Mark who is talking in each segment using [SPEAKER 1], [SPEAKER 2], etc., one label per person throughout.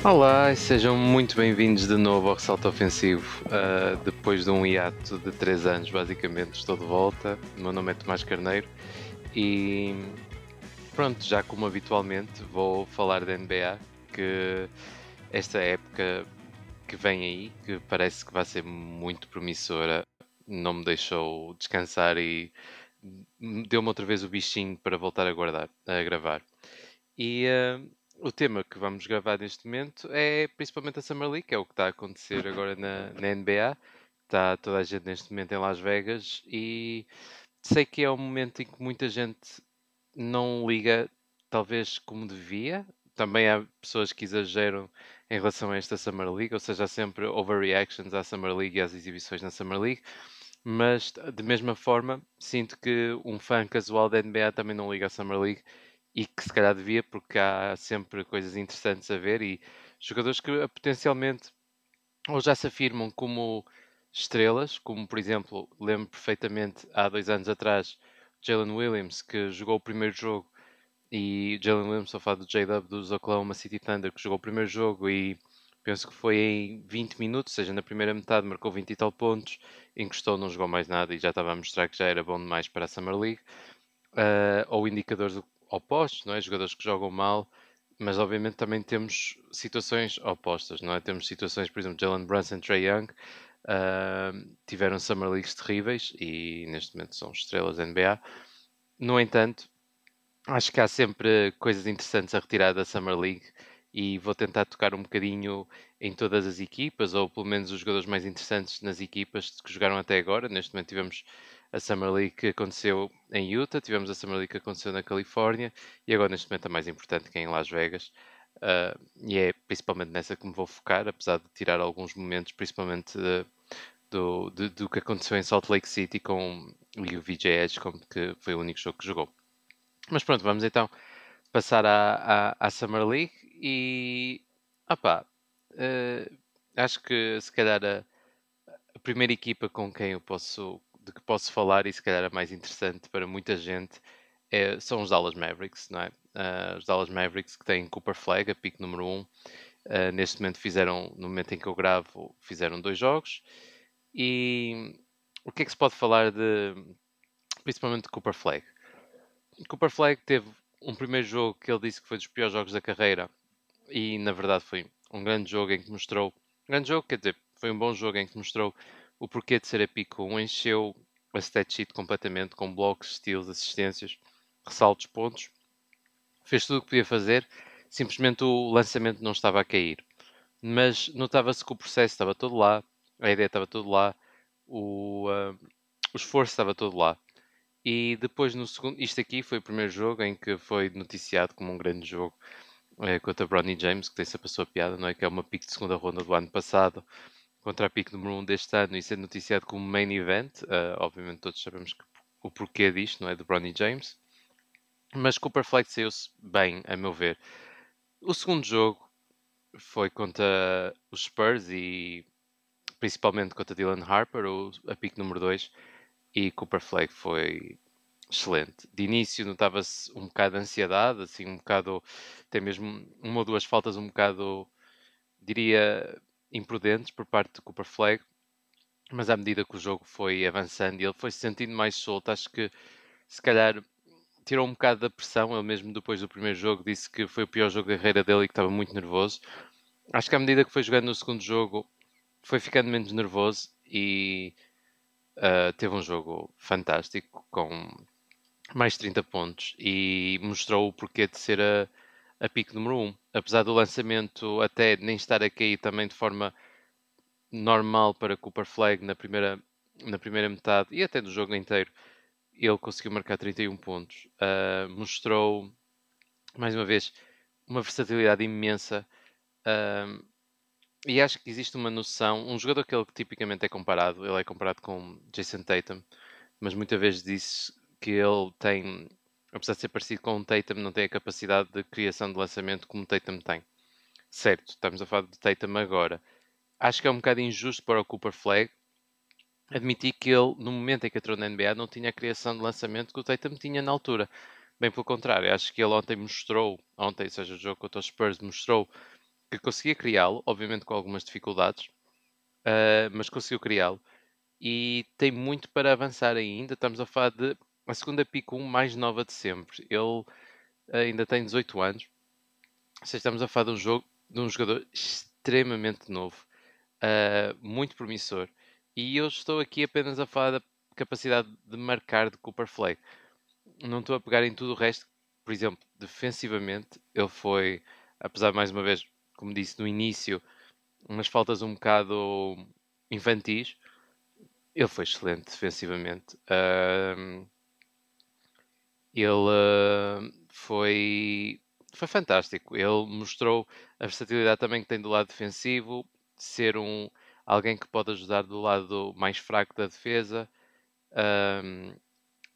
[SPEAKER 1] Olá e sejam muito bem-vindos de novo ao Ressalto Ofensivo. Depois de um hiato de 3 anos, basicamente, estou de volta. O meu nome é Tomás Carneiro e pronto, já como habitualmente, vou falar da NBA, que esta época que vem aí, que parece que vai ser muito promissora, não me deixou descansar e deu-me outra vez o bichinho para voltar a gravar. E o tema que vamos gravar neste momento é principalmente a Summer League, que é o que está a acontecer agora na NBA. Está toda a gente neste momento em Las Vegas e sei que é um momento em que muita gente não liga, talvez como devia. Também há pessoas que exageram em relação a esta Summer League, ou seja, há sempre overreactions à Summer League e às exibições na Summer League. Mas, de mesma forma, sinto que um fã casual da NBA também não liga à Summer League e que se calhar devia, porque há sempre coisas interessantes a ver e jogadores que potencialmente ou já se afirmam como estrelas, como por exemplo, lembro perfeitamente há 2 anos atrás, Jalen Williams, que jogou o primeiro jogo, e Jalen Williams, só falo do J-Dub dos Oklahoma City Thunder, que jogou o primeiro jogo e penso que foi em 20 minutos, ou seja, na primeira metade marcou 20 e tal pontos, encostou, não jogou mais nada e já estava a mostrar que já era bom demais para a Summer League. Ou indicadores opostos, não é? Jogadores que jogam mal, mas obviamente também temos situações opostas, não é? Temos situações, por exemplo, Jalen Brunson, Trae Young, tiveram Summer Leagues terríveis e neste momento são estrelas da NBA. No entanto, acho que há sempre coisas interessantes a retirar da Summer League e vou tentar tocar um bocadinho em todas as equipas, ou pelo menos os jogadores mais interessantes nas equipas que jogaram até agora. Neste momento tivemos a Summer League que aconteceu em Utah, tivemos a Summer League que aconteceu na Califórnia e agora neste momento a mais importante que é em Las Vegas. E é principalmente nessa que me vou focar, apesar de tirar alguns momentos, principalmente do que aconteceu em Salt Lake City com o VJ Edgecombe, que foi o único jogo que jogou. Mas pronto, vamos então passar à Summer League e opá, eh, acho que se calhar a primeira equipa com quem de que posso falar e se calhar a mais interessante para muita gente são os Dallas Mavericks, não é? Os Dallas Mavericks que têm Cooper Flag, a pick número 1. Neste momento no momento em que eu gravo, fizeram 2 jogos. E o que é que se pode falar principalmente de Cooper Flag? Cooper Flag teve um primeiro jogo que ele disse que foi dos piores jogos da carreira e na verdade foi um grande jogo em que mostrou, um grande jogo, quer dizer, foi um bom jogo em que mostrou o porquê de ser a pico 1, encheu a stat sheet completamente com blocos, steals, assistências, ressaltos, pontos, fez tudo o que podia fazer, simplesmente o lançamento não estava a cair, mas notava-se que o processo estava todo lá, a ideia estava todo lá, o esforço estava todo lá. E depois no segundo, isto aqui foi o primeiro jogo em que foi noticiado como um grande jogo contra Bronny James, que tem sempre a sua piada, não é? Que é uma pick de segunda ronda do ano passado contra a pick número 1 deste ano e sendo noticiado como main event. Obviamente todos sabemos o porquê disto, não é? De Bronny James. Mas Cooper Flag saiu-se bem, a meu ver. O segundo jogo foi contra os Spurs e principalmente contra Dylan Harper, a pick número 2, e Cooper Flag foi excelente. De início notava-se um bocado de ansiedade, assim, um bocado, até mesmo uma ou duas faltas um bocado, diria, imprudentes por parte de Cooper Flag, mas à medida que o jogo foi avançando e ele foi se sentindo mais solto, acho que se calhar tirou um bocado da pressão. Ele mesmo depois do primeiro jogo disse que foi o pior jogo da carreira dele e que estava muito nervoso. Acho que à medida que foi jogando no segundo jogo foi ficando menos nervoso e teve um jogo fantástico com mais 30 pontos e mostrou o porquê de ser a pick número 1. Apesar do lançamento até nem estar a cair também de forma normal para Cooper Flag na primeira metade e até do jogo inteiro, ele conseguiu marcar 31 pontos. Mostrou, mais uma vez, uma versatilidade imensa. E acho que existe uma noção, um jogador que ele tipicamente é comparado, ele é comparado com Jason Tatum, mas muitas vezes disse que ele tem, apesar de ser parecido com o Tatum, não tem a capacidade de criação de lançamento como o Tatum tem. Certo, estamos a falar de Tatum agora. Acho que é um bocado injusto para o Cooper Flag admitir que ele, no momento em que entrou na NBA, não tinha a criação de lançamento que o Tatum tinha na altura. Bem pelo contrário, acho que ele ontem, ou seja, o jogo contra os Spurs, mostrou que conseguia criá-lo, obviamente com algumas dificuldades, mas conseguiu criá-lo e tem muito para avançar ainda. Estamos a falar de a segunda pick 1 mais nova de sempre. Ele ainda tem 18 anos, ou seja, estamos a falar de um jogador extremamente novo, muito promissor. E eu estou aqui apenas a falar da capacidade de marcar de Cooper Flag. Não estou a pegar em tudo o resto. Por exemplo, defensivamente, ele foi, apesar de mais uma vez, como disse no início, umas faltas um bocado infantis, ele foi excelente defensivamente. Ele foi fantástico. Ele mostrou a versatilidade também que tem do lado defensivo, ser alguém que pode ajudar do lado mais fraco da defesa.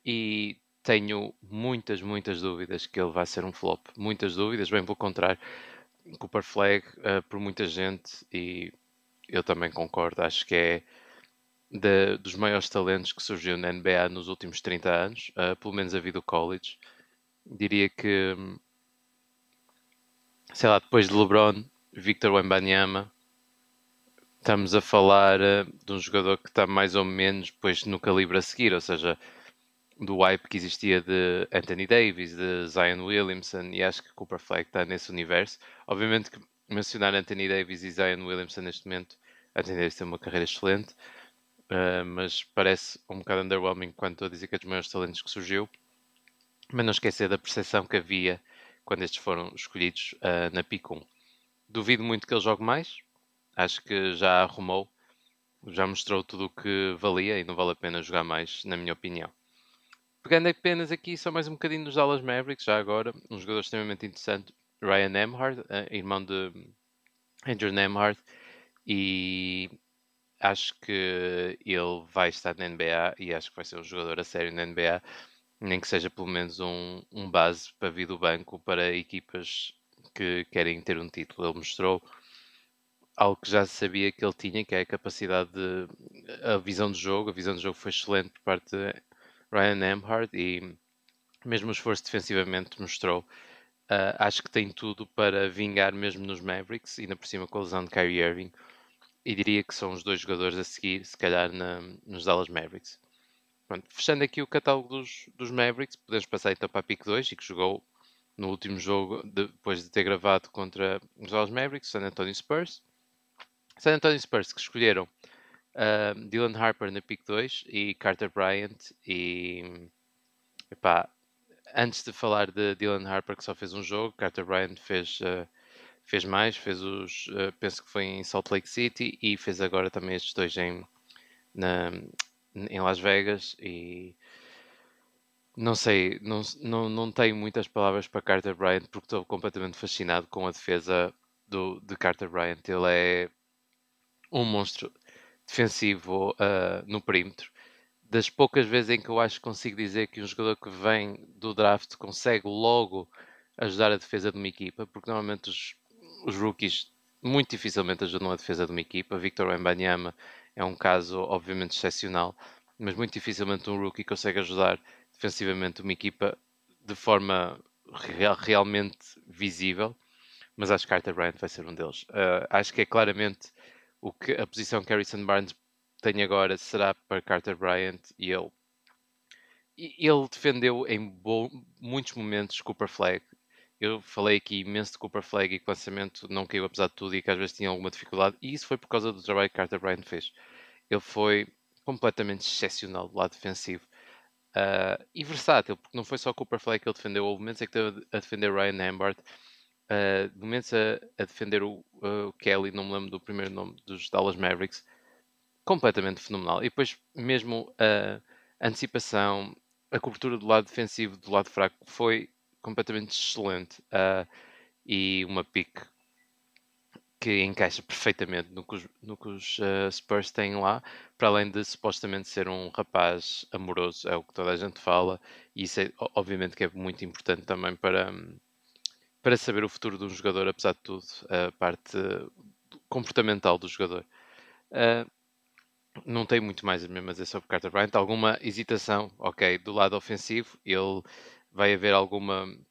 [SPEAKER 1] E tenho muitas dúvidas que ele vai ser um flop. Muitas dúvidas, bem pelo contrário. Cooper Flag, por muita gente, e eu também concordo, acho que é dos maiores talentos que surgiu na NBA nos últimos 30 anos, pelo menos a vida do college. Diria que, sei lá, depois de LeBron, Victor Wembanyama, estamos a falar de um jogador que está mais ou menos depois no calibre a seguir, ou seja, do hype que existia de Anthony Davis, de Zion Williamson, e acho que Cooper Flag está nesse universo. Obviamente que mencionar Anthony Davis e Zion Williamson neste momento, Anthony Davis tem uma carreira excelente, mas parece um bocado underwhelming quando estou a dizer que é dos maiores talentos que surgiu. Mas não esquecer da percepção que havia quando estes foram escolhidos na pick 1. Duvido muito que ele jogue mais, acho que já arrumou, já mostrou tudo o que valia e não vale a pena jogar mais, na minha opinião. Pegando apenas aqui só mais um bocadinho dos Dallas Mavericks, já agora, um jogador extremamente interessante, Ryan Nembhard, irmão de Andrew Nembhard, e acho que ele vai estar na NBA e acho que vai ser um jogador a sério na NBA, nem que seja pelo menos um base para vir do banco para equipas que querem ter um título. Ele mostrou algo que já se sabia que ele tinha, que é a capacidade de a visão de jogo. A visão de jogo foi excelente por parte de Ryan Nembhard e mesmo o esforço defensivamente mostrou. Acho que tem tudo para vingar mesmo nos Mavericks, ainda por cima com a lesão de Kyrie Irving. E diria que são os dois jogadores a seguir, se calhar, nos Dallas Mavericks. Pronto, fechando aqui o catálogo dos Mavericks, podemos passar então para a pick 2, e que jogou no último jogo, depois de ter gravado contra os Dallas Mavericks, San Antonio Spurs. San Antonio Spurs que escolheram Dylan Harper na pick 2 e Carter Bryant. E epá, antes de falar de Dylan Harper, que só fez um jogo, Carter Bryant fez mais, penso que foi em Salt Lake City e fez agora também estes dois em Las Vegas. E não sei, não tenho muitas palavras para Carter Bryant porque estou completamente fascinado com a defesa de Carter Bryant. Ele é um monstro defensivo no perímetro. Das poucas vezes em que eu acho que consigo dizer que um jogador que vem do draft consegue logo ajudar a defesa de uma equipa, porque normalmente os rookies muito dificilmente ajudam a defesa de uma equipa. Victor Wembanyama é um caso obviamente excepcional, mas muito dificilmente um rookie consegue ajudar defensivamente uma equipa de forma realmente visível. Mas acho que Carter Bryant vai ser um deles. Acho que é claramente o que a posição que Harrison Barnes tem agora será para Carter Bryant, e ele defendeu em muitos momentos Cooper Flag. Eu falei aqui imenso de Cooper Flag e que o lançamento não caiu apesar de tudo e que às vezes tinha alguma dificuldade, e isso foi por causa do trabalho que Carter Bryant fez. Ele foi completamente excepcional do lado defensivo. E versátil, porque não foi só Cooper Flag que ele defendeu, houve momentos em que esteve a defender Ryan Nembhard, momentos a defender o Kelly, não me lembro do primeiro nome, dos Dallas Mavericks, completamente fenomenal. E depois mesmo a antecipação, a cobertura do lado defensivo, do lado fraco, foi completamente excelente. E uma pick que encaixa perfeitamente no que os Spurs têm lá, para além de supostamente ser um rapaz amoroso, é o que toda a gente fala, e isso é, obviamente que é muito importante também para saber o futuro de um jogador, apesar de tudo, a parte comportamental do jogador. Não tem muito mais mesmo a dizer sobre Carter Bryant. Alguma hesitação, ok, do lado ofensivo, ele vai haver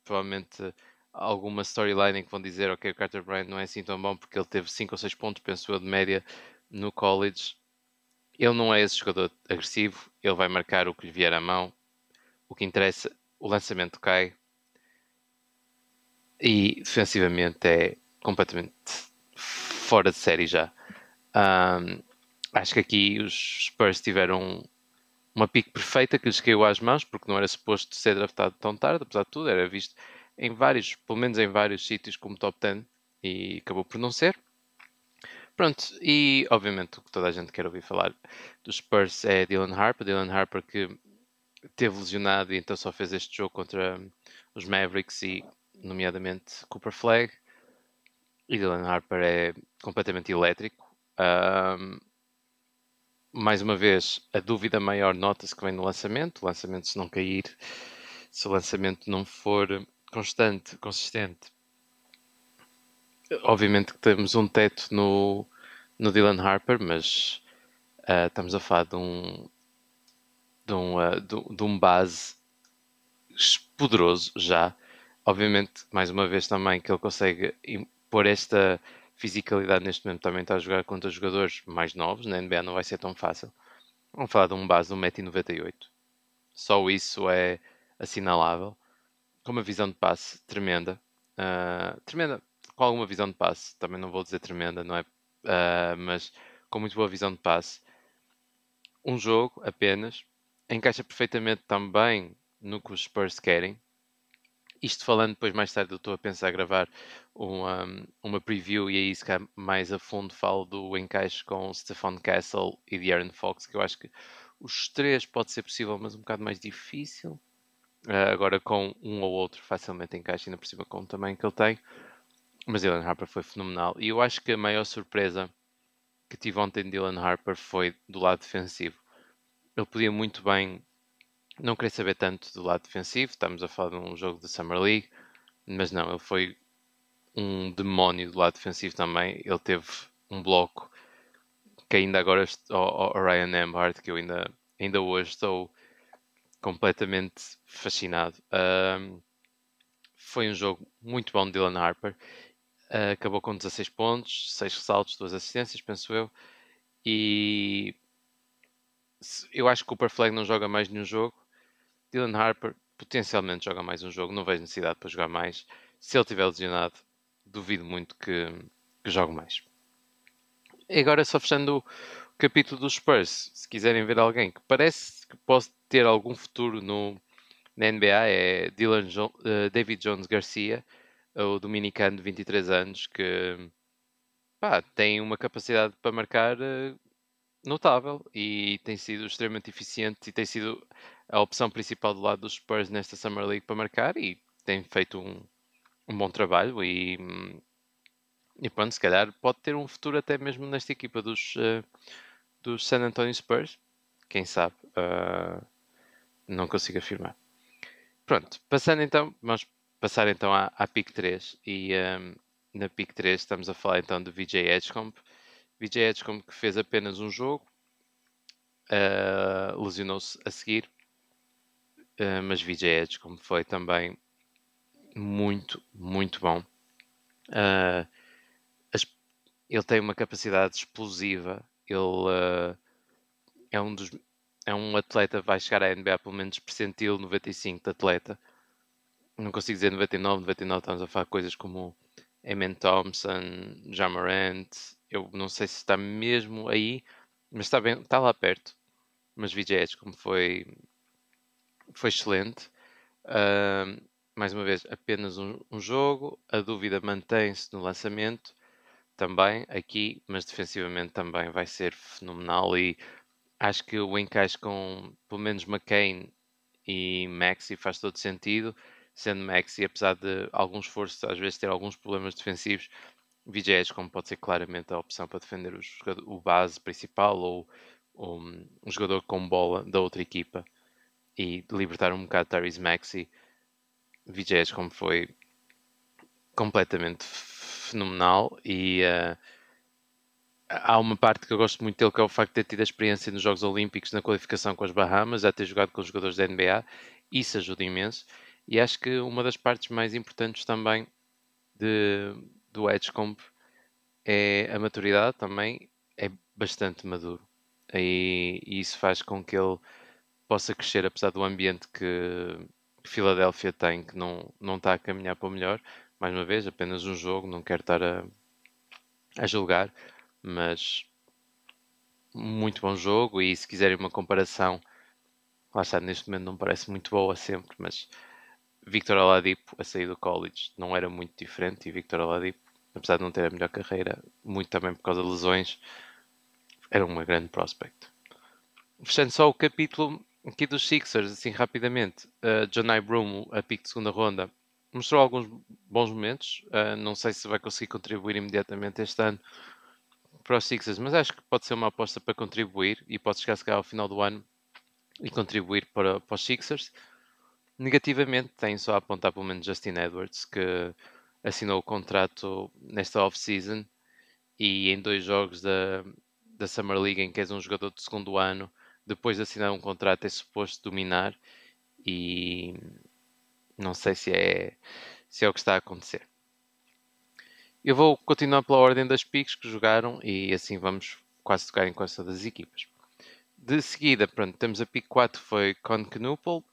[SPEAKER 1] provavelmente, alguma storyline em que vão dizer ok, o Carter Bryant não é assim tão bom porque ele teve 5 ou 6 pontos, penso eu, de média no college. Ele não é esse jogador agressivo, ele vai marcar o que lhe vier à mão. O que interessa, o lançamento cai e defensivamente é completamente fora de série já. Acho que aqui os Spurs tiveram uma pique perfeita que lhes caiu às mãos, porque não era suposto ser draftado tão tarde, apesar de tudo, era visto em vários, pelo menos em vários sítios como top 10 e acabou por não ser. Pronto, e obviamente o que toda a gente quer ouvir falar dos Spurs é Dylan Harper que teve lesionado e então só fez este jogo contra os Mavericks e nomeadamente Cooper Flag. E Dylan Harper é completamente elétrico. Mais uma vez, a dúvida maior nota-se que vem no lançamento. O lançamento, se não cair, se o lançamento não for consistente, obviamente que temos um teto no Dylan Harper, mas estamos a falar de um base poderoso já. Obviamente, mais uma vez também, que ele consegue impor esta fisicalidade neste momento. Também está a jogar contra jogadores mais novos. Na NBA não vai ser tão fácil. Vamos falar de um base de 1,98 m. Só isso é assinalável. Com uma visão de passe tremenda. Tremenda. Com alguma visão de passe. Também não vou dizer tremenda, não é? Mas com muito boa visão de passe. Um jogo apenas. Encaixa perfeitamente também no que os Spurs querem. Isto falando depois mais tarde, eu estou a pensar gravar uma preview e aí se calhar mais a fundo falo do encaixe com Stephon Castle e De'Aaron Fox, que eu acho que os três pode ser possível, mas um bocado mais difícil. Agora com um ou outro facilmente encaixa, ainda por cima com o tamanho que ele tem. Mas Dylan Harper foi fenomenal. E eu acho que a maior surpresa que tive ontem de Dylan Harper foi do lado defensivo. Ele podia muito bem não querer saber tanto do lado defensivo. Estamos a falar de um jogo de Summer League. Mas não, ele foi um demónio do lado defensivo também. Ele teve um bloco que ainda agora ao Ryan Nembhard, que eu ainda hoje estou completamente fascinado. Foi um jogo muito bom de Dylan Harper. Acabou com 16 pontos, 6 ressaltos, 2 assistências, penso eu. E eu acho que o Cooper Flag não joga mais nenhum jogo. Dylan Harper potencialmente joga mais um jogo. Não vejo necessidade para jogar mais. Se ele estiver lesionado, duvido muito que jogue mais. E agora só fechando o capítulo dos Spurs, se quiserem ver alguém que parece que pode ter algum futuro na NBA é David Jones Garcia, o dominicano de 23 anos, que tem uma capacidade para marcar notável e tem sido extremamente eficiente e tem sido a opção principal do lado dos Spurs nesta Summer League para marcar e tem feito um bom trabalho e pronto, se calhar pode ter um futuro até mesmo nesta equipa dos San Antonio Spurs. Quem sabe? Não consigo afirmar. Pronto, vamos passar então à pick 3 e na pick 3 estamos a falar então de VJ Edgecomb. VJ Edgecomb que fez apenas um jogo, lesionou-se a seguir, mas VJ Edgecomb foi também muito, muito bom. Ele tem uma capacidade explosiva. Ele é um atleta que vai chegar à NBA pelo menos percentil 95 de atleta. Não consigo dizer 99, 99 estamos a falar coisas como Amen Thompson, Ja Morant. Eu não sei se está mesmo aí, mas está bem, está lá perto. Mas VJ Edgecomb foi excelente. Mais uma vez, apenas um jogo. A dúvida mantém-se no lançamento também aqui, mas defensivamente também vai ser fenomenal e acho que o encaixe com pelo menos McCain e Maxi faz todo sentido, sendo Maxi, apesar de algum esforço, às vezes ter alguns problemas defensivos, VJ como pode ser claramente a opção para defender o base principal ou um jogador com bola da outra equipa e libertar um bocado Tyrese Maxi. VJ como foi completamente fenomenal e há uma parte que eu gosto muito dele, que é o facto de ter tido a experiência nos Jogos Olímpicos na qualificação com as Bahamas, já ter jogado com os jogadores da NBA, isso ajuda imenso. E acho que uma das partes mais importantes também do Edgecomb é a maturidade também, é bastante maduro. E isso faz com que ele possa crescer, apesar do ambiente que Filadélfia tem, que não está a caminhar para o melhor. Mais uma vez, apenas um jogo, não quero estar a julgar, mas muito bom jogo. E se quiserem uma comparação, lá está, neste momento não parece muito boa sempre, mas Victor Oladipo a sair do college não era muito diferente, e Victor Oladipo, apesar de não ter a melhor carreira, muito também por causa de lesões, era uma grande prospect. Fechando só o capítulo aqui dos Sixers, assim rapidamente, John Broome, a pique de segunda ronda, mostrou alguns bons momentos. Não sei se vai conseguir contribuir imediatamente este ano para os Sixers, mas acho que pode ser uma aposta para contribuir e pode chegar, se calhar, ao final do ano e contribuir para os Sixers. Negativamente, tem só a apontar pelo menos Justin Edwards, que assinou o contrato nesta off-season e em 2 jogos da Summer League, em que és um jogador de segundo ano, depois de assinar um contrato é suposto dominar, e não sei se é o que está a acontecer. Eu vou continuar pela ordem das picks que jogaram e assim vamos quase tocar em quase todas as equipas. De seguida, pronto, temos a pick 4, foi Con Knuppel,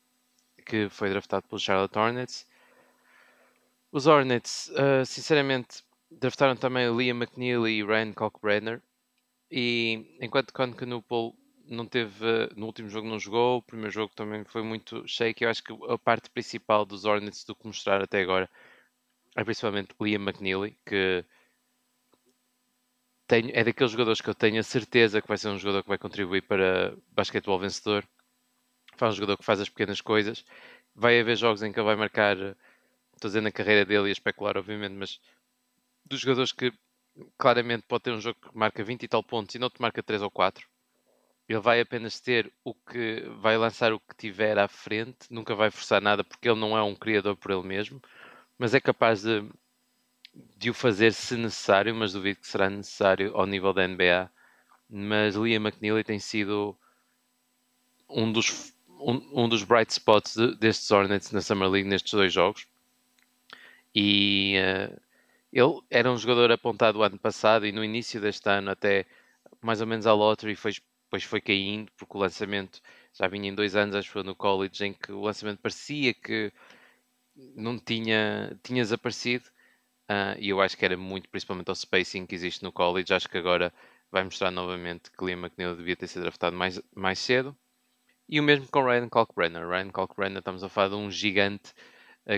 [SPEAKER 1] que foi draftado pelos Charlotte Hornets. Os Hornets, sinceramente, draftaram também Liam McNeely e Ryan Kalkbrenner. E enquanto Con Knuppel não teve, no último jogo não jogou, o primeiro jogo também foi muito shaky. Eu acho que a parte principal dos Hornets do que mostrar até agora é principalmente Liam McNeely, que é daqueles jogadores que eu tenho a certeza que vai ser um jogador que vai contribuir para basquetebol vencedor. Faz um jogador que faz as pequenas coisas. Vai haver jogos em que ele vai marcar, estou dizendo a carreira dele e a especular, obviamente, mas dos jogadores que claramente pode ter um jogo que marca 20 e tal pontos e não te marca 3 ou 4. Ele vai apenas ter o que vai lançar o que tiver à frente, nunca vai forçar nada porque ele não é um criador por ele mesmo, mas é capaz de o fazer se necessário, mas duvido que será necessário ao nível da NBA. Mas Liam McNeely tem sido um dos bright spots destes Hornets na Summer League nestes 2 jogos. E ele era um jogador apontado o ano passado e no início deste ano até mais ou menos à lottery, depois foi caindo porque o lançamento já vinha em 2 anos, acho que foi no college, em que o lançamento parecia que não tinha desaparecido. E eu acho que era muito, principalmente ao spacing que existe no college. Acho que agora vai mostrar novamente que Liam McNeil devia ter sido draftado mais cedo. E o mesmo com Ryan Kalkbrenner. Ryan Kalkbrenner, estamos a falar de um gigante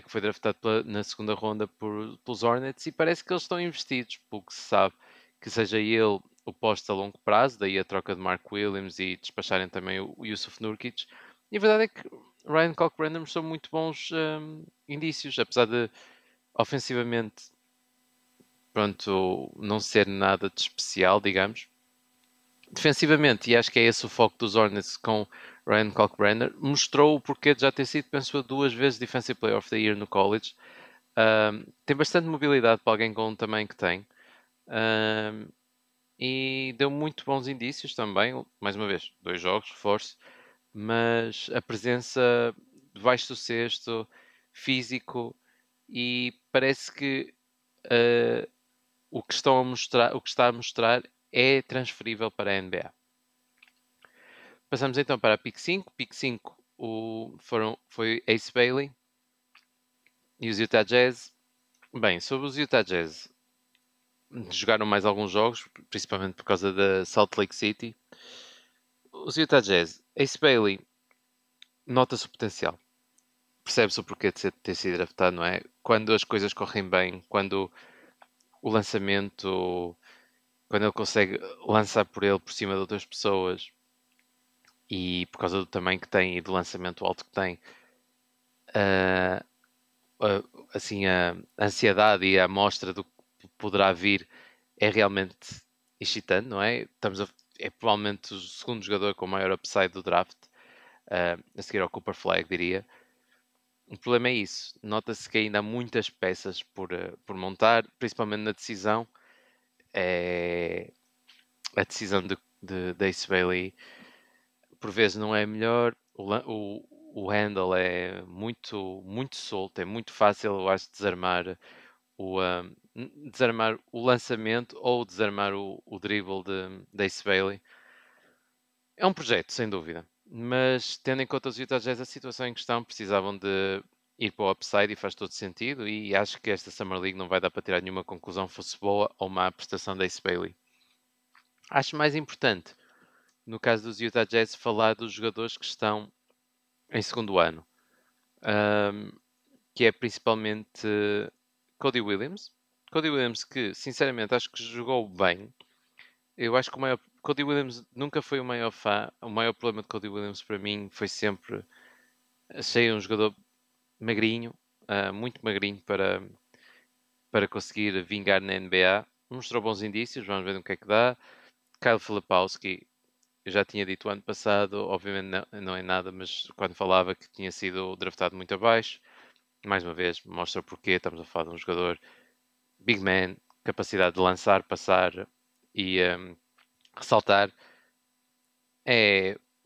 [SPEAKER 1] que foi draftado na segunda ronda pelos Hornets, e parece que eles estão investidos, porque se sabe que seja ele o posto a longo prazo, daí a troca de Mark Williams e despacharem também o Yusuf Nurkic. E a verdade é que Ryan Kalkbrenner mostrou muito bons indícios, apesar de ofensivamente, pronto, não ser nada de especial, digamos. Defensivamente, e acho que é esse o foco dos Hornets com Ryan Kalkbrenner, mostrou o porquê de já ter sido, penso eu, 2 vezes Defensive Player of the Year no college. Tem bastante mobilidade para alguém com o tamanho que tem. E deu muito bons indícios também. Mais uma vez, 2 jogos, reforço. Mas a presença debaixo do cesto, físico, e parece que o que está a mostrar é transferível para a NBA. Passamos então para a pick 5. Pick 5 foi Ace Bailey e os Utah Jazz. Bem, sobre os Utah Jazz, jogaram mais alguns jogos, principalmente por causa da Salt Lake City. Os Utah Jazz, Ace Bailey, nota-se o potencial. Percebe-se o porquê de ter sido draftado, não é? Quando as coisas correm bem, quando o lançamento, quando ele consegue lançar por cima de outras pessoas, e por causa do tamanho que tem e do lançamento alto que tem, assim, a ansiedade e a amostra do que poderá vir é realmente excitante, não é? É provavelmente o segundo jogador com maior upside do draft, a seguir ao Cooper Flag, diria. O problema é isso. Nota-se que ainda há muitas peças por montar, principalmente na decisão. A decisão de Ace Bailey por vezes não é a melhor. O o handle é muito solto, é muito fácil, eu acho, desarmar o lançamento ou desarmar o dribble de Ace Bailey. É um projeto, sem dúvida. Mas tendo em conta os Utah Jazz, a situação em questão, precisavam de ir para o upside e faz todo sentido. E acho que esta Summer League não vai dar para tirar nenhuma conclusão, fosse boa ou má a prestação da Ace Bailey. Acho mais importante, no caso dos Utah Jazz, falar dos jogadores que estão em segundo ano, que é principalmente Cody Williams. Cody Williams que, sinceramente, acho que jogou bem. Eu acho que Cody Williams nunca foi o maior fã. O maior problema de Cody Williams para mim foi sempre... Achei um jogador magrinho, muito magrinho para conseguir vingar na NBA. Mostrou bons indícios, vamos ver no que é que dá. Kyle Filipowski, eu já tinha dito ano passado, obviamente não é nada, mas quando falava que tinha sido draftado muito abaixo, mais uma vez, mostra porque estamos a falar de um jogador big man, capacidade de lançar, passar e ressaltar.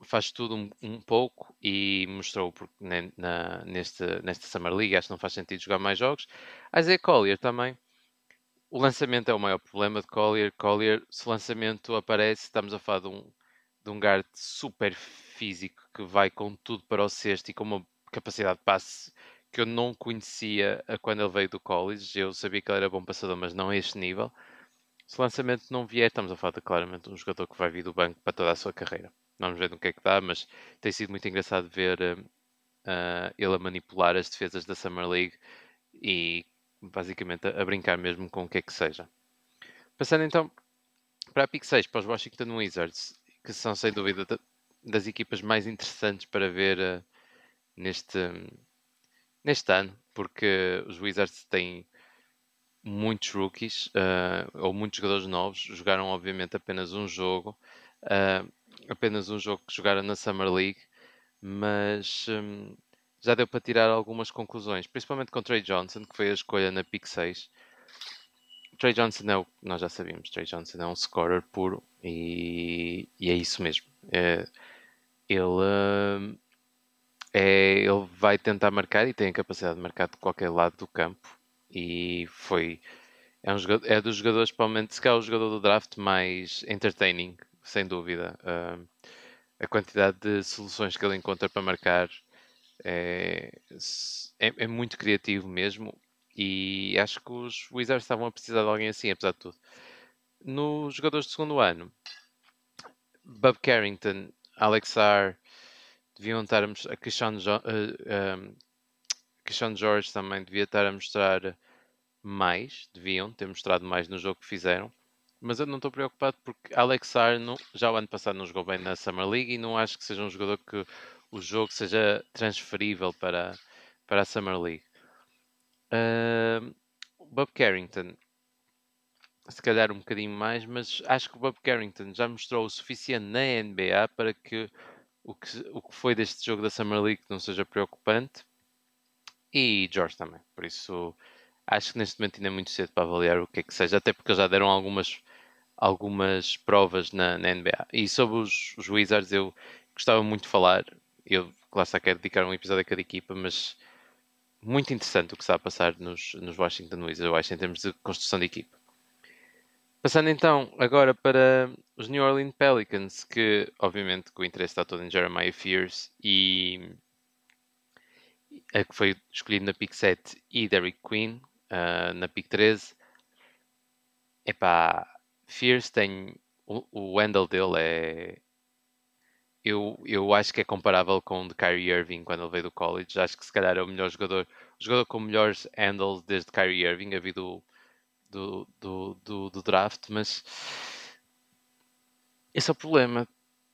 [SPEAKER 1] Faz tudo um pouco e mostrou porque nesta Summer League acho que não faz sentido jogar mais jogos. Isaiah Collier também. O lançamento é o maior problema de Collier. Collier, se o lançamento aparece, estamos a falar de um guard super físico que vai com tudo para o cesto e com uma capacidade de passe que eu não conhecia quando ele veio do college. Eu sabia que ele era bom passador, mas não a este nível. Se o lançamento não vier, estamos a falar de claramente um jogador que vai vir do banco para toda a sua carreira. Vamos ver no que é que dá, mas tem sido muito engraçado ver ele a manipular as defesas da Summer League e basicamente a brincar mesmo com o que é que seja. Passando então para a Pick 6, para os Washington Wizards, que são sem dúvida das equipas mais interessantes para ver neste ano, porque os Wizards têm muitos rookies ou muitos jogadores novos, jogaram obviamente apenas um jogo que jogaram na Summer League, mas já deu para tirar algumas conclusões, principalmente com Trey Johnson, que foi a escolha na Pick 6. Trey Johnson nós já sabíamos, Trey Johnson é um scorer puro e é isso mesmo. Ele vai tentar marcar e tem a capacidade de marcar de qualquer lado do campo e é dos jogadores, provavelmente, se calhar o jogador do draft mais entertaining, sem dúvida. A quantidade de soluções que ele encontra para marcar é muito criativo mesmo e acho que os Wizards estavam a precisar de alguém assim, apesar de tudo. Nos jogadores de segundo ano, Bob Carrington, Alex Sarr, deviam estar a Keyshawn George também devia estar a mostrar mais, deviam ter mostrado mais no jogo que fizeram, mas eu não estou preocupado porque Alex Sarr já o ano passado não jogou bem na Summer League e não acho que seja um jogador que o jogo seja transferível para a Summer League. Bob Carrington, se calhar um bocadinho mais, mas acho que o Bob Carrington já mostrou o suficiente na NBA para que o que foi deste jogo da Summer League não seja preocupante. E George também, por isso acho que neste momento ainda é muito cedo para avaliar o que é que seja, até porque já deram algumas provas na NBA. E sobre os Wizards eu gostava muito de falar, eu lá está quero dedicar um episódio a cada equipa, mas muito interessante o que está a passar nos Washington Wizards, eu acho, em termos de construção de equipa. Passando então agora para os New Orleans Pelicans, que obviamente que o interesse está todo em Jeremiah Fears e a que foi escolhido na pick 7 e Derrick Queen na pick 13. Epá, Fears tem o handle dele eu acho que é comparável com o de Kyrie Irving quando ele veio do college. Acho que se calhar é o jogador com melhores handles desde Kyrie Irving, a vir do draft, mas esse é o problema.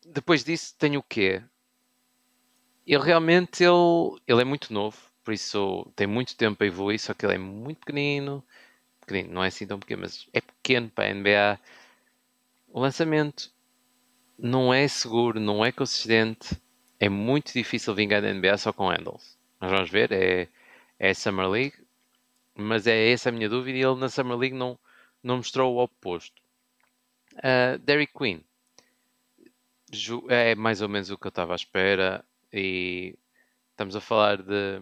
[SPEAKER 1] Depois disso tem o quê? Ele realmente ele é muito novo, por isso tem muito tempo a evoluir, só que ele é muito pequenino, não é assim tão pequeno, mas é pequeno para a NBA. O lançamento não é seguro, não é consistente, é muito difícil vingar da NBA só com handles. Nós vamos ver, é a Summer League, mas é essa a minha dúvida e ele na Summer League não mostrou o oposto. Derrick Queen é mais ou menos o que eu estava à espera e Estamos a falar de...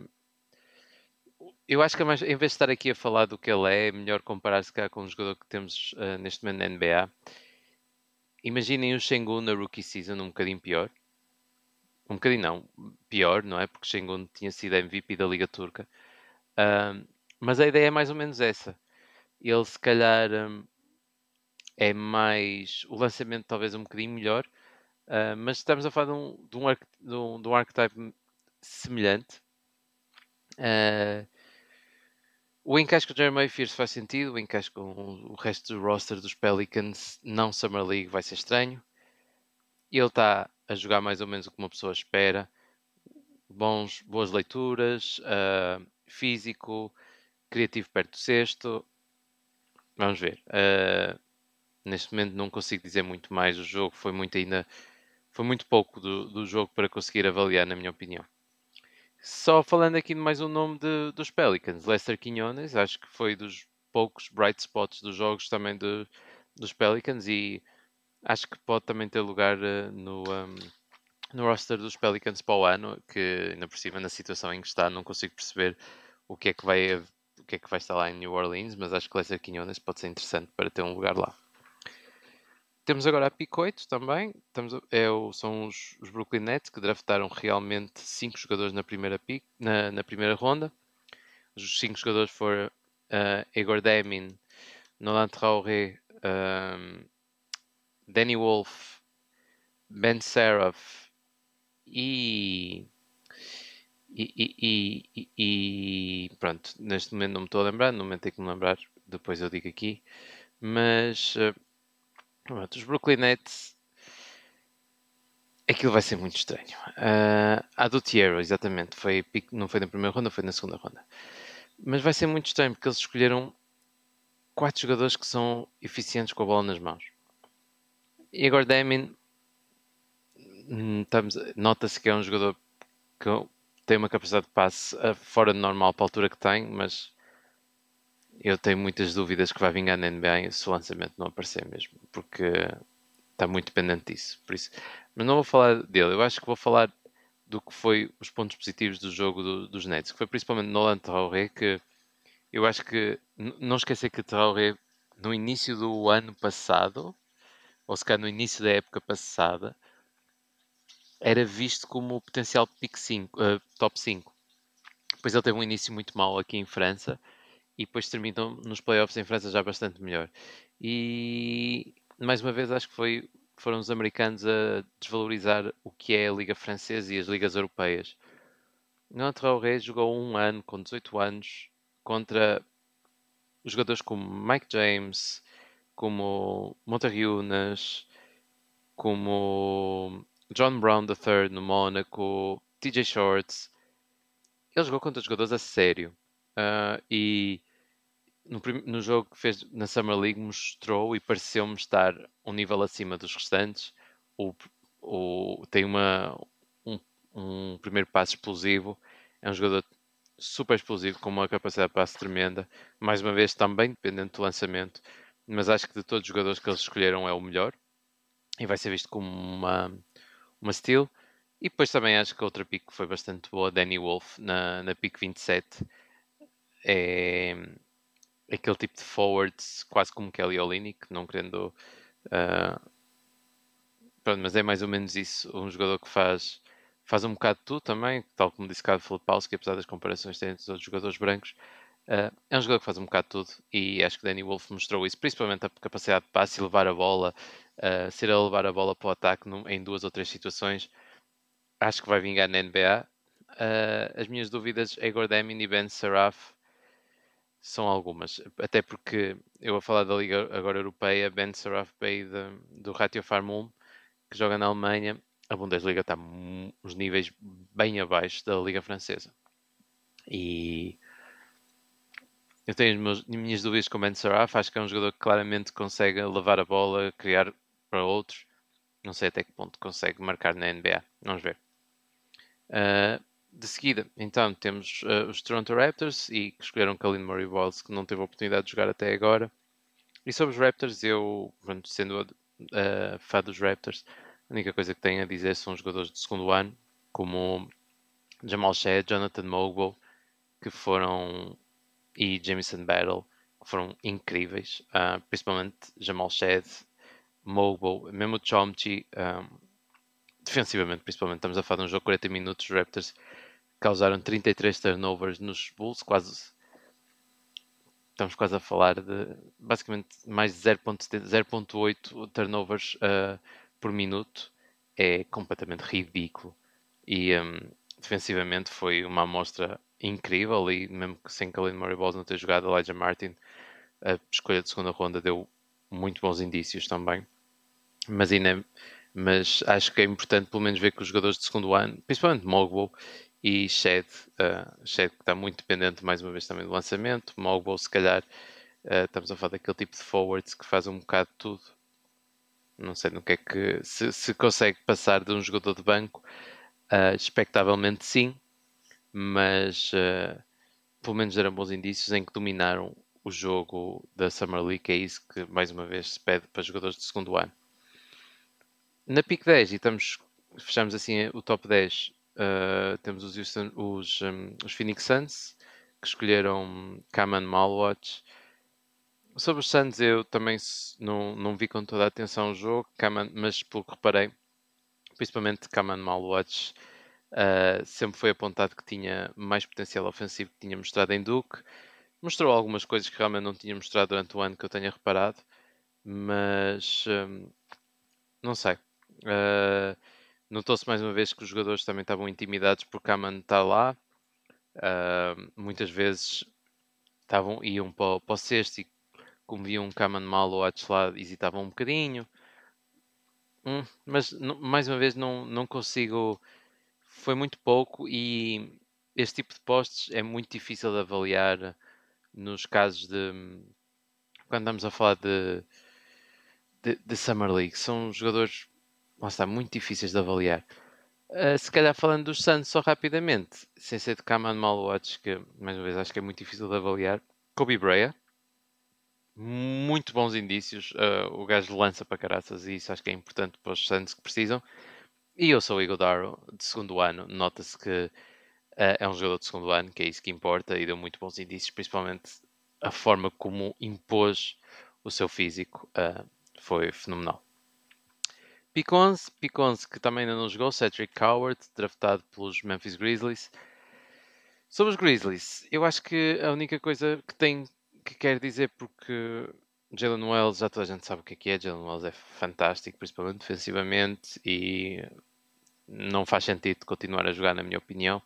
[SPEAKER 1] Eu acho que é mais, em vez de estar aqui a falar do que ele é melhor comparar-se cá com um jogador que temos neste momento na NBA. Imaginem o Şengün na rookie season um bocadinho pior. Um bocadinho não, pior, não é? Porque Şengün tinha sido MVP da Liga Turca. Mas a ideia é mais ou menos essa. Ele se calhar é mais... O lançamento talvez um bocadinho melhor. Mas estamos a falar de um archetype semelhante. O encaixe com o Jeremy Fears faz sentido. O encaixe com o resto do roster dos Pelicans, não Summer League, vai ser estranho. Ele está a jogar mais ou menos o que uma pessoa espera. Boas leituras, físico, criativo perto do cesto. Vamos ver. Neste momento não consigo dizer muito mais. O jogo foi muito pouco do jogo para conseguir avaliar, na minha opinião. Só falando aqui de mais um nome dos Pelicans, Lester Quinones, acho que foi dos poucos bright spots dos jogos também dos Pelicans e acho que pode também ter lugar no roster dos Pelicans para o ano, que ainda por cima na situação em que está não consigo perceber o que é que vai estar lá em New Orleans, mas acho que Lester Quinones pode ser interessante para ter um lugar lá. Temos agora a pick 8 também. São os Brooklyn Nets que draftaram realmente 5 jogadores na primeira pick, na primeira ronda. Os 5 jogadores foram Igor Demin, Nolan Traoré, Danny Wolf, Ben Seraph e pronto, neste momento não me estou a lembrar, no momento em que me lembrar, depois eu digo aqui. Mas pronto, os Brooklyn Nets, aquilo vai ser muito estranho. A do Thiero, exatamente, não foi na primeira ronda, foi na segunda ronda. Mas vai ser muito estranho porque eles escolheram 4 jogadores que são eficientes com a bola nas mãos. Igor Demin, nota-se que é um jogador que tem uma capacidade de passe fora de normal para a altura que tem, mas eu tenho muitas dúvidas que vai vingar na NBA se o lançamento não aparecer mesmo, porque está muito dependente disso. Por isso. Mas não vou falar dele, eu acho que vou falar do que foi os pontos positivos do jogo dos Nets, que foi principalmente Nolan Traoré, que eu acho que não esquecer que Traoré no início do ano passado, ou se calhar no início da época passada, era visto como o potencial pick 5, top 5. Depois ele teve um início muito mau aqui em França e depois terminou nos playoffs em França já bastante melhor. E mais uma vez acho que foram os americanos a desvalorizar o que é a Liga Francesa e as ligas europeias. Nolan Traoré jogou um ano com 18 anos contra jogadores como Mike James, como Montarriunas, como John Brown III no Mónaco, TJ Shorts. Ele jogou contra jogadores a sério. E no jogo que fez na Summer League mostrou e pareceu-me estar um nível acima dos restantes. Tem um primeiro passo explosivo. É um jogador super explosivo, com uma capacidade de passe tremenda. Mais uma vez, também dependente do lançamento. Mas acho que de todos os jogadores que eles escolheram é o melhor. E vai ser visto como uma steal. E depois também acho que a outra pick foi bastante boa, Danny Wolf, na pick 27. É aquele tipo de forwards, quase como Kelly Olynyk, não querendo... pronto, mas é mais ou menos isso. Um jogador que faz um bocado de tudo também, tal como disse Cado Filipowski, apesar das comparações entre os outros jogadores brancos. É um jogador que faz um bocado de tudo e acho que Danny Wolf mostrou isso, principalmente a capacidade de passe e levar a bola, ser a levar a bola para o ataque em 2 ou 3 situações. Acho que vai vingar na NBA. As minhas dúvidas, Igor Demin e Ben Seraph, são algumas. Até porque eu vou falar da Liga agora Europeia, Ben Seraph veio do Ratio Farm que joga na Alemanha. A Bundesliga está uns níveis bem abaixo da Liga Francesa. E eu tenho as minhas dúvidas com o Ben Seraph. Acho que é um jogador que claramente consegue levar a bola, criar para outros. Não sei até que ponto consegue marcar na NBA. Vamos ver. De seguida, então, temos os Toronto Raptors e que escolheram Colin Murray-Walls, que não teve a oportunidade de jogar até agora. E sobre os Raptors, eu, sendo fã dos Raptors, a única coisa que tenho a dizer são os jogadores de segundo ano, como Jamal Shead, Jonathan Mogul, que foram, e Jamison Battle, que foram incríveis, principalmente Jamal Shead, Mogul, mesmo o Chomchi, defensivamente principalmente, estamos a falar de um jogo de 40 minutos, os Raptors causaram 33 turnovers nos Bulls, estamos quase a falar de basicamente mais de 0.8 turnovers por minuto, é completamente ridículo. E defensivamente foi uma amostra incrível, e mesmo que sem Khalid Murray Balls não ter jogado, Elijah Martin, a escolha de segunda ronda, deu muito bons indícios também. Mas acho que é importante pelo menos ver que os jogadores de segundo ano, principalmente Mogul e Shed, Shed que está muito dependente mais uma vez também do lançamento, Mogul se calhar, estamos a falar daquele tipo de forwards que faz um bocado de tudo. Não sei no que é que se consegue passar de um jogador de banco, expectavelmente sim, mas pelo menos deram bons indícios em que dominaram o jogo da Summer League, que é isso que mais uma vez se pede para jogadores de segundo ano. Na pick 10, e fechamos assim o top 10, temos os Phoenix Suns, que escolheram Kaman Malwatch. Sobre os Suns eu também não vi com toda a atenção o jogo, mas pelo que reparei, principalmente Kaman Malwatch, sempre foi apontado que tinha mais potencial ofensivo que tinha mostrado em Duke. Mostrou algumas coisas que realmente não tinha mostrado durante o ano que eu tenha reparado, mas não sei. Notou-se mais uma vez que os jogadores também estavam intimidados por Kaman estar lá. Muitas vezes iam para o cesto e, como viam um Kaman mal ou lá, hesitavam um bocadinho. Mas mais uma vez não consigo. Foi muito pouco, e este tipo de postes é muito difícil de avaliar nos casos de quando estamos a falar de Summer League. São jogadores, lá está, muito difíceis de avaliar. Se calhar falando dos Suns só rapidamente, sem ser de Kaman Malwatch, que mais uma vez acho que é muito difícil de avaliar. Kobe Bryant, muito bons indícios. O gajo lança para caraças, e isso acho que é importante para os Suns que precisam. E eu sou o Iguodaro, de segundo ano. Nota-se que é um jogador de segundo ano, que é isso que importa, e deu muito bons indícios, principalmente a forma como impôs o seu físico. Foi fenomenal. Pick 11, que também ainda não jogou, Cedric Coward, draftado pelos Memphis Grizzlies. Sobre os Grizzlies, eu acho que a única coisa que quer dizer, porque Jalen Wells, já toda a gente sabe o que é. Jalen Wells é fantástico, principalmente defensivamente, e não faz sentido continuar a jogar, na minha opinião.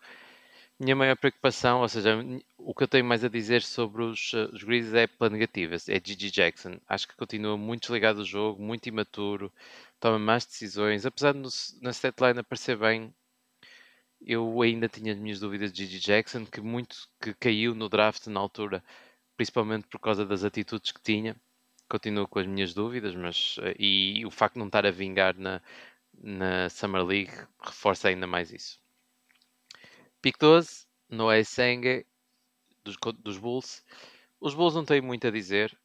[SPEAKER 1] Minha maior preocupação, ou seja, o que eu tenho mais a dizer sobre os Grizzlies é pela negativa, é Gigi Jackson. Acho que continua muito desligado do jogo, muito imaturo, toma más decisões. Apesar de na statline aparecer bem, eu ainda tinha as minhas dúvidas de Gigi Jackson, que caiu no draft na altura, principalmente por causa das atitudes que tinha. Continuo com as minhas dúvidas, e o facto de não estar a vingar na Summer League reforça ainda mais isso. Pick 12, Noé Senge, dos Bulls. Os Bulls não têm muito a dizer.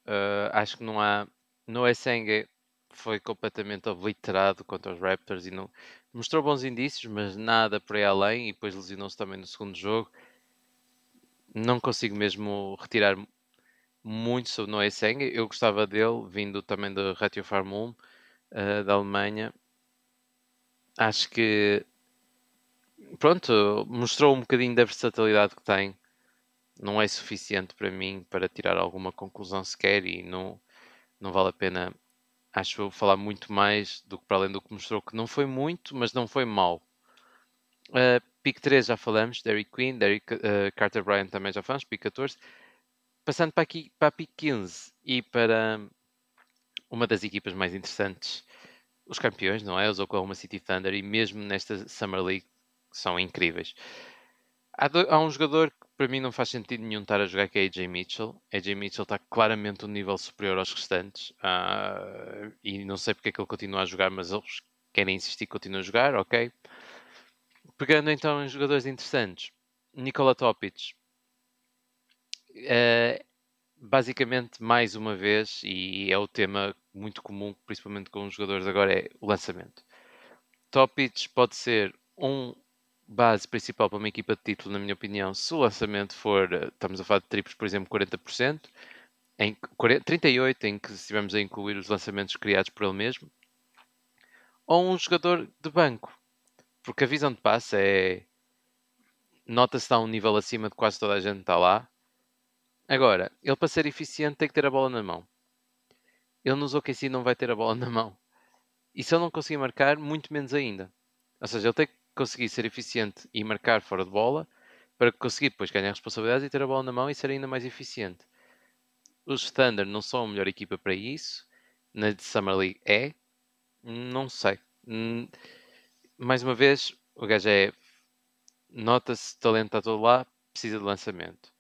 [SPEAKER 1] Acho que não há. Noé Senge foi completamente obliterado contra os Raptors e não mostrou bons indícios, mas nada por aí além. E depois lesionou-se também no segundo jogo. Não consigo mesmo retirar muito sobre Noé Senge. Eu gostava dele, vindo também do Ratio Farm Ulm, da Alemanha. Acho que pronto, mostrou um bocadinho da versatilidade que tem. Não é suficiente para mim para tirar alguma conclusão sequer, e não vale a pena, acho eu, falar muito mais do que para além do que mostrou, que não foi muito, mas não foi mau. Pick 3 já falamos, Derrick Queen, Carter Bryant também já falamos, pick 14. Passando para a pick 15 e para uma das equipas mais interessantes, os campeões, não é? Os Oklahoma City Thunder, e mesmo nesta Summer League são incríveis. Há um jogador que para mim não faz sentido nenhum estar a jogar, que é AJ Mitchell. AJ Mitchell está claramente um nível superior aos restantes, e não sei porque é que ele continua a jogar, mas eles querem insistir que continue a jogar, ok. Pegando então em jogadores interessantes, Nikola Topic, basicamente mais uma vez, e é o tema muito comum, principalmente com os jogadores agora, é o lançamento. Topic pode ser um base principal para uma equipa de título, na minha opinião, se o lançamento for, estamos a falar de triplos, por exemplo, 40%, 38% em que estivemos a incluir os lançamentos criados por ele mesmo, ou um jogador de banco, porque a visão de passe nota-se que está a um nível acima de quase toda a gente que está lá. Agora, ele para ser eficiente tem que ter a bola na mão. Ele nos OKC não vai ter a bola na mão. E se ele não conseguir marcar, muito menos ainda. Ou seja, ele tem que conseguir ser eficiente e marcar fora de bola para conseguir depois ganhar responsabilidades e ter a bola na mão e ser ainda mais eficiente. Os Thunder não são a melhor equipa para isso. Na de Summer League é. Não sei. Mais uma vez, o gajo nota-se, talento está todo lá, precisa de lançamento.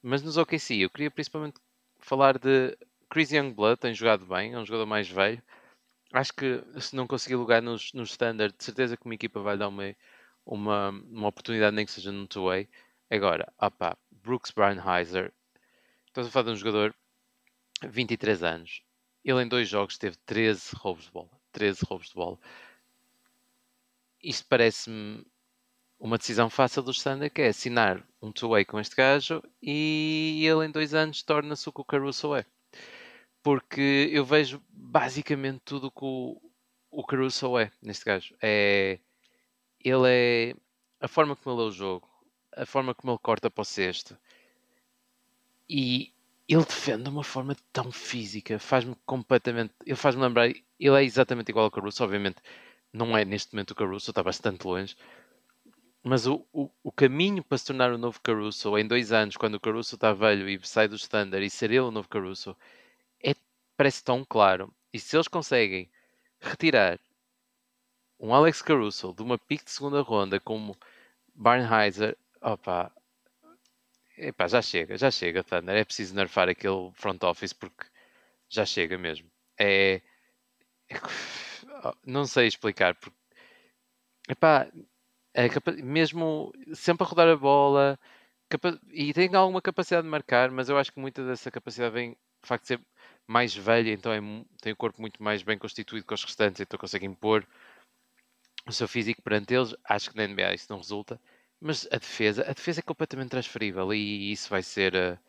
[SPEAKER 1] Mas nos OKC, eu queria principalmente falar de Chris Youngblood, tem jogado bem, é um jogador mais velho. Acho que se não conseguir lugar nos standard, de certeza que uma equipa vai dar uma oportunidade, nem que seja no two-way. Agora, Brooks Breinheiser, estamos a falar de um jogador de 23 anos. Ele em 2 jogos teve 13 roubos de bola. 13 roubos de bola. Isto parece-me uma decisão fácil do Thunder, que é assinar um two-way com este gajo e ele em 2 anos torna-se o que o Caruso é. Porque eu vejo basicamente tudo o que o Caruso é neste gajo. Ele é a forma como ele lê o jogo, a forma como ele corta para o cesto e ele defende de uma forma tão física, faz-me completamente. Ele faz-me lembrar, ele é exatamente igual ao Caruso, obviamente não é neste momento o Caruso, está bastante longe, mas o caminho para se tornar o novo Caruso em 2 anos, quando o Caruso está velho e sai do standard e ser ele o novo Caruso, é, parece tão claro. E se eles conseguem retirar um Alex Caruso de uma pick de segunda ronda como Barnheiser, opa, epá, já chega, Thunder. É preciso nerfar aquele front office porque já chega mesmo. É não sei explicar, porque epá, mesmo sempre a rodar a bola e tem alguma capacidade de marcar, mas eu acho que muita dessa capacidade vem do facto de ser mais velho, então tem o corpo muito mais bem constituído que os restantes, então consegue impor o seu físico perante eles. Acho que na NBA isso não resulta, mas a defesa é completamente transferível e isso vai ser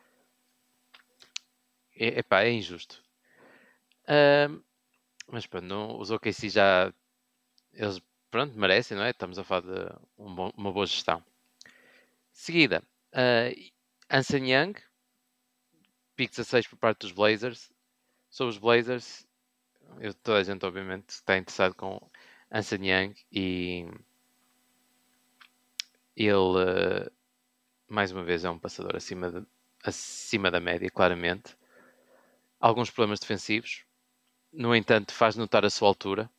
[SPEAKER 1] epá, é injusto. Ahm, mas pronto, os OKC já eles pronto, merecem, não é? Estamos a falar de uma boa gestão. Seguida, Anson Young, pick 16 por parte dos Blazers. Sobre os Blazers, toda a gente obviamente está interessado com Anson Young e ele mais uma vez é um passador acima da média, claramente. Alguns problemas defensivos, no entanto faz notar a sua altura,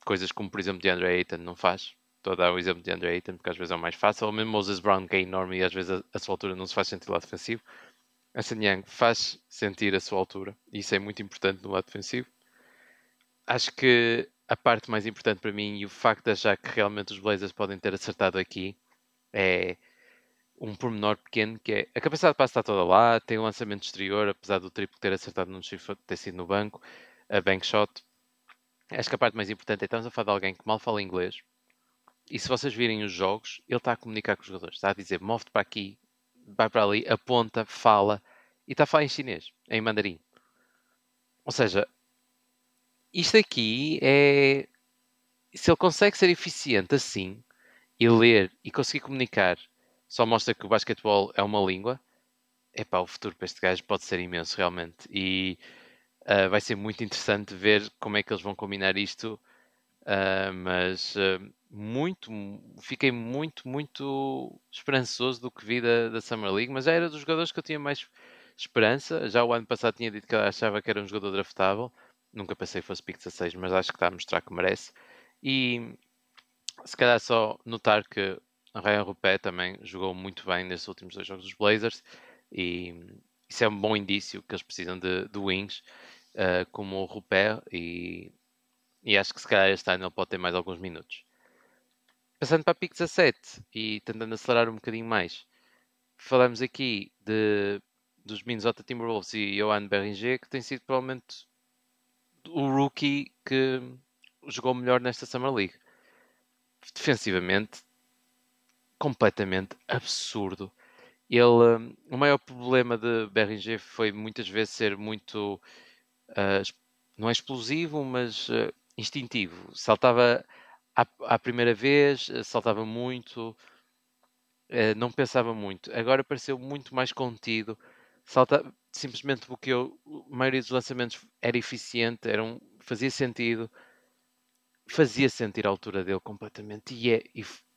[SPEAKER 1] coisas como por exemplo DeAndre Ayton não faz. Estou a dar o exemplo de DeAndre Ayton porque às vezes é o mais fácil, ou mesmo Moses Brown que é enorme e às vezes a sua altura não se faz sentir lá defensivo. Anson Young faz sentir a sua altura e isso é muito importante no lado defensivo. Acho que a parte mais importante para mim e o facto de achar que realmente os Blazers podem ter acertado aqui é um pormenor pequeno que é a capacidade de passe está toda lá, tem o lançamento exterior, apesar do triplo ter acertado no chifre ter sido no banco, a bank shot. Acho que a parte mais importante é que estamos a falar de alguém que mal fala inglês e se vocês virem os jogos, ele está a comunicar com os jogadores, está a dizer move-te para aqui, vai para ali, aponta, fala e está a falar em chinês, em mandarim. Ou seja, isto aqui é. Se ele consegue ser eficiente assim e ler e conseguir comunicar, só mostra que o basquetebol é uma língua. Epá, o futuro para este gajo pode ser imenso, realmente. E vai ser muito interessante ver como é que eles vão combinar isto. Mas fiquei muito esperançoso do que vi da Summer League. Mas já era dos jogadores que eu tinha mais esperança. Já o ano passado tinha dito que achava que era um jogador draftável. Nunca pensei que fosse pick 16, mas acho que está a mostrar que merece. E se calhar só notar que o Ryan Rupert também jogou muito bem nestes últimos 2 jogos dos Blazers e isso é um bom indício que eles precisam de wings como o Rupert e acho que se calhar este ano ele pode ter mais alguns minutos. Passando para a pick 17 e tentando acelerar um bocadinho mais, falamos aqui dos Minnesota Timberwolves e Johan Berringer, que tem sido provavelmente o rookie que jogou melhor nesta Summer League. Defensivamente, completamente absurdo. Ele, o maior problema de Berringer foi muitas vezes ser muito, não é explosivo, mas instintivo. Saltava à primeira vez, saltava muito, não pensava muito. Agora pareceu muito mais contido. Simplesmente bloqueou. A maioria dos lançamentos era eficiente, fazia sentir a altura dele completamente.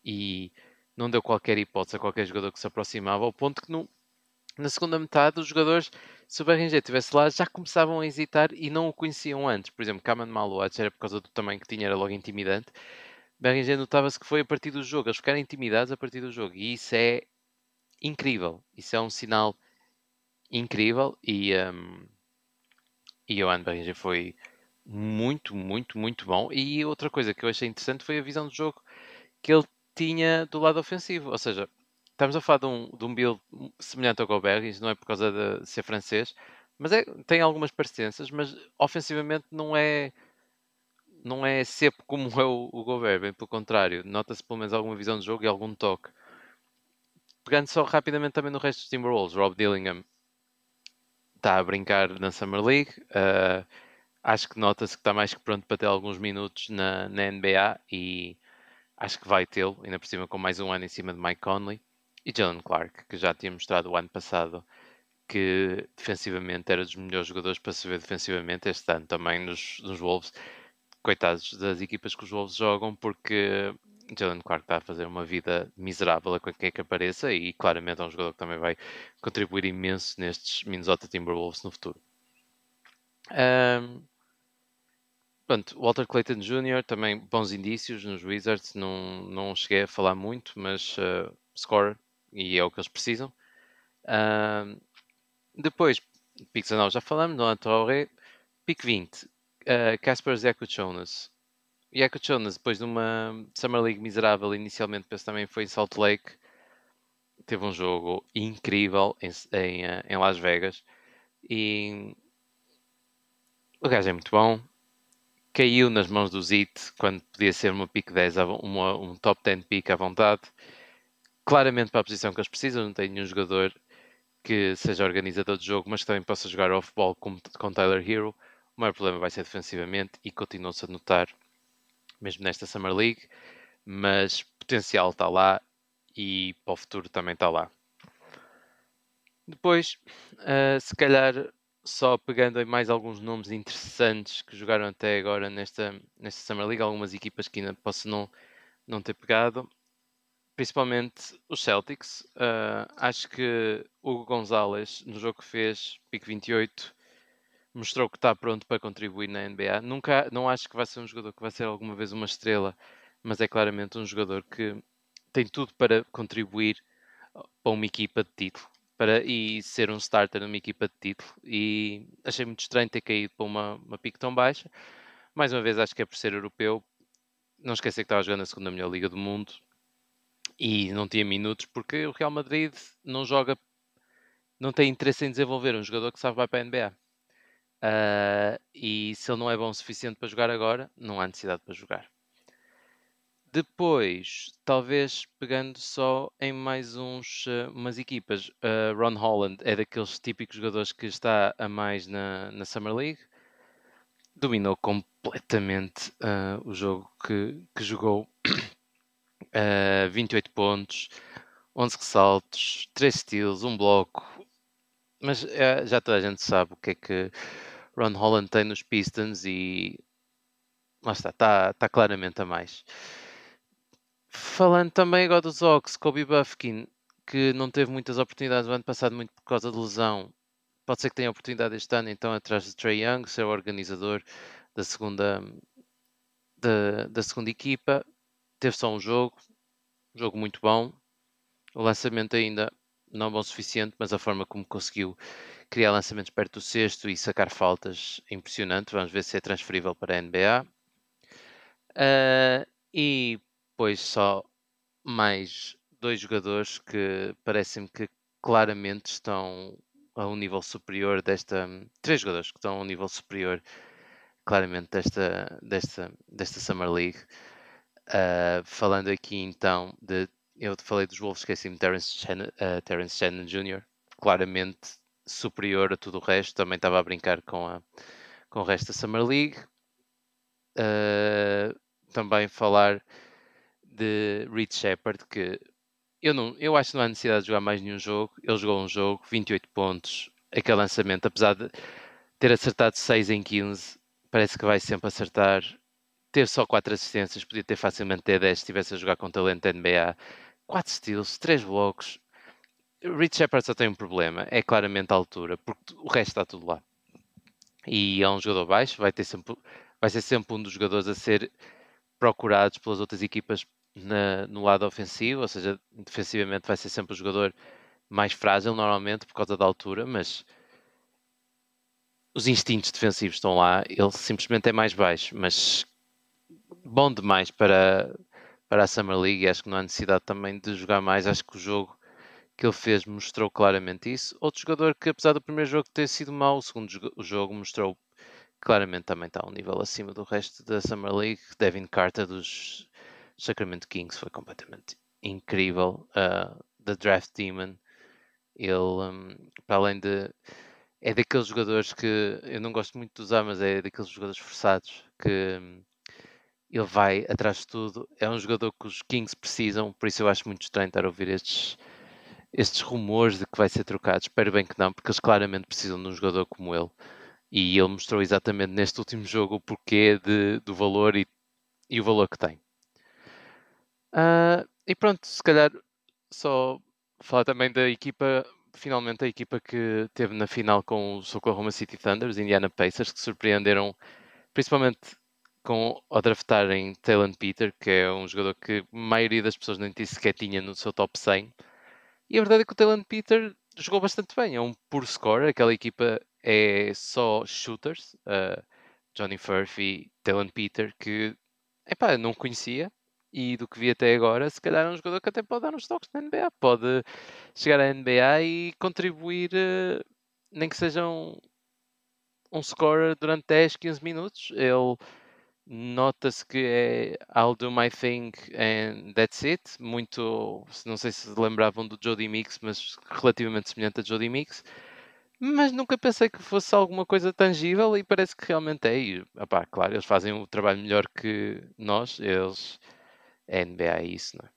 [SPEAKER 1] E não deu qualquer hipótese a qualquer jogador que se aproximava, ao ponto que na segunda metade os jogadores, se o Berringer estivesse lá, já começavam a hesitar e não o conheciam antes. Por exemplo, Kaman Maluach era por causa do tamanho que tinha, era logo intimidante. Berringer notava-se que foi a partir do jogo, eles ficaram intimidados a partir do jogo, e isso é incrível. Isso é um sinal incrível e o Johan Berringer foi muito, muito, muito bom. E outra coisa que eu achei interessante foi a visão de jogo que ele tinha do lado ofensivo. Ou seja, estamos a falar de um build semelhante ao Gobert, isso não é por causa de ser francês, mas tem algumas parecenças, mas ofensivamente não é seco como é o Gobert, bem pelo contrário. Nota-se pelo menos alguma visão de jogo e algum toque. Pegando só rapidamente também no resto dos Timberwolves, Rob Dillingham está a brincar na Summer League. Acho que nota-se que está mais que pronto para ter alguns minutos na NBA e acho que vai tê-lo, ainda por cima com mais um ano em cima de Mike Conley. E Jalen Clark, que já tinha mostrado o ano passado que defensivamente era dos melhores jogadores para se ver defensivamente, este ano também nos Wolves. Coitados das equipas que os Wolves jogam, porque Jalen Clark está a fazer uma vida miserável a quem que apareça e claramente é um jogador que também vai contribuir imenso nestes Minnesota Timberwolves no futuro. Pronto, Walter Clayton Jr. também bons indícios nos Wizards, não cheguei a falar muito, mas score e é o que eles precisam. Depois, pick 19 já falamos, Noah Traoré. Pick 20, Casper Jakučionas. Jakučionas, depois de uma Summer League miserável, inicialmente penso também foi em Salt Lake, teve um jogo incrível em Las Vegas e o gajo é muito bom. Caiu nas mãos do Zit quando podia ser uma pick 10, um top 10 pick à vontade. Claramente para a posição que eles precisam, não tem nenhum jogador que seja organizador de jogo, mas que também possa jogar off-ball com Tyler Hero. O maior problema vai ser defensivamente e continua-se a notar, mesmo nesta Summer League, mas potencial está lá e para o futuro também está lá. Depois, se calhar, só pegando em mais alguns nomes interessantes que jogaram até agora nesta Summer League, algumas equipas que ainda posso não ter pegado, principalmente os Celtics. Acho que Hugo Gonzalez, no jogo que fez, pick 28, mostrou que está pronto para contribuir na NBA. Não acho que vai ser um jogador que vai ser alguma vez uma estrela, mas é claramente um jogador que tem tudo para contribuir para uma equipa de título e ser um starter numa equipa de título. E achei muito estranho ter caído para uma pick tão baixa. Mais uma vez, acho que é por ser europeu. Não esquecer que estava jogando a segunda melhor liga do mundo e não tinha minutos porque o Real Madrid não tem interesse em desenvolver um jogador que sabe vai para a NBA. E se ele não é bom o suficiente para jogar agora, não há necessidade para jogar. Depois, talvez pegando só em mais umas equipas, Ron Holland é daqueles típicos jogadores que está a mais na Summer League. Dominou completamente o jogo que jogou. 28 pontos, 11 ressaltos, 3 steals, 1 bloco. Mas já toda a gente sabe o que é que Ron Holland tem nos Pistons e lá está claramente a mais. Falando também agora dos Hawks, Kobe Bufkin, que não teve muitas oportunidades o ano passado, muito por causa de lesão. Pode ser que tenha oportunidade este ano, então, atrás de Trae Young, ser o organizador da segunda equipa. Teve só um jogo muito bom. O lançamento ainda não bom o suficiente, mas a forma como conseguiu criar lançamentos perto do cesto e sacar faltas é impressionante. Vamos ver se é transferível para a NBA. E depois só mais 2 jogadores que parecem-me que claramente estão a um nível superior 3 jogadores que estão a um nível superior claramente desta Summer League. Falando aqui então de eu falei dos Wolves, esqueci-me de Terence Shannon Jr., claramente superior a tudo o resto. Também estava a brincar com o resto da Summer League. Também falar de Reed Shepherd, que eu acho que não há necessidade de jogar mais nenhum jogo. Ele jogou um jogo, 28 pontos, aquele lançamento, apesar de ter acertado 6 em 15, parece que vai sempre acertar. Ter só 4 assistências, podia ter facilmente ter 10 se estivesse a jogar com talento da NBA. 4 steals, 3 blocos. Reed Shepherd só tem um problema, é claramente a altura, porque o resto está tudo lá. E é um jogador baixo, vai ser sempre um dos jogadores a ser procurados pelas outras equipas no lado ofensivo, ou seja, defensivamente vai ser sempre o jogador mais frágil normalmente por causa da altura, mas os instintos defensivos estão lá, ele simplesmente é mais baixo, mas bom demais para a Summer League e acho que não há necessidade também de jogar mais, acho que o jogo que ele fez mostrou claramente isso. Outro jogador que apesar do primeiro jogo ter sido mau, o segundo jogo mostrou claramente também está um nível acima do resto da Summer League. Devin Carter dos Sacramento Kings foi completamente incrível. The Draft Demon, ele, para além de. É daqueles jogadores que eu não gosto muito de usar, mas é daqueles jogadores forçados que ele vai atrás de tudo. É um jogador que os Kings precisam, por isso eu acho muito estranho estar a ouvir estes rumores de que vai ser trocado. Espero bem que não, porque eles claramente precisam de um jogador como ele. E ele mostrou exatamente neste último jogo o porquê do valor e o valor que tem. E pronto, se calhar só falar também da equipa, finalmente a equipa que teve na final com os Oklahoma City Thunder, os Indiana Pacers, que surpreenderam principalmente ao draftarem Taylor Peter, que é um jogador que a maioria das pessoas nem sequer tinha no seu top 100. E a verdade é que o Taylor Peter jogou bastante bem, é um puro scorer, aquela equipa é só shooters, Johnny Furphy, Taylor Peter, que epá, não conhecia, e do que vi até agora, se calhar é um jogador que até pode dar uns toques na NBA, pode chegar à NBA e contribuir, nem que seja um scorer durante 10, 15 minutos. Ele nota-se que é I'll do my thing and that's it. Muito, não sei se lembravam do Jody Mix, mas relativamente semelhante a Jody Mix. Mas nunca pensei que fosse alguma coisa tangível e parece que realmente é. E, opá, claro, eles fazem o trabalho melhor que nós. É NBA isso, não é?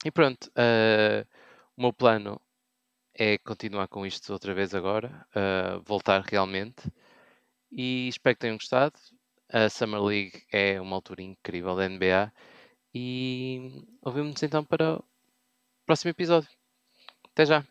[SPEAKER 1] E pronto, o meu plano é continuar com isto outra vez agora, voltar realmente. E espero que tenham gostado. A Summer League é uma altura incrível da NBA. E ouvimos então para o próximo episódio. Até já!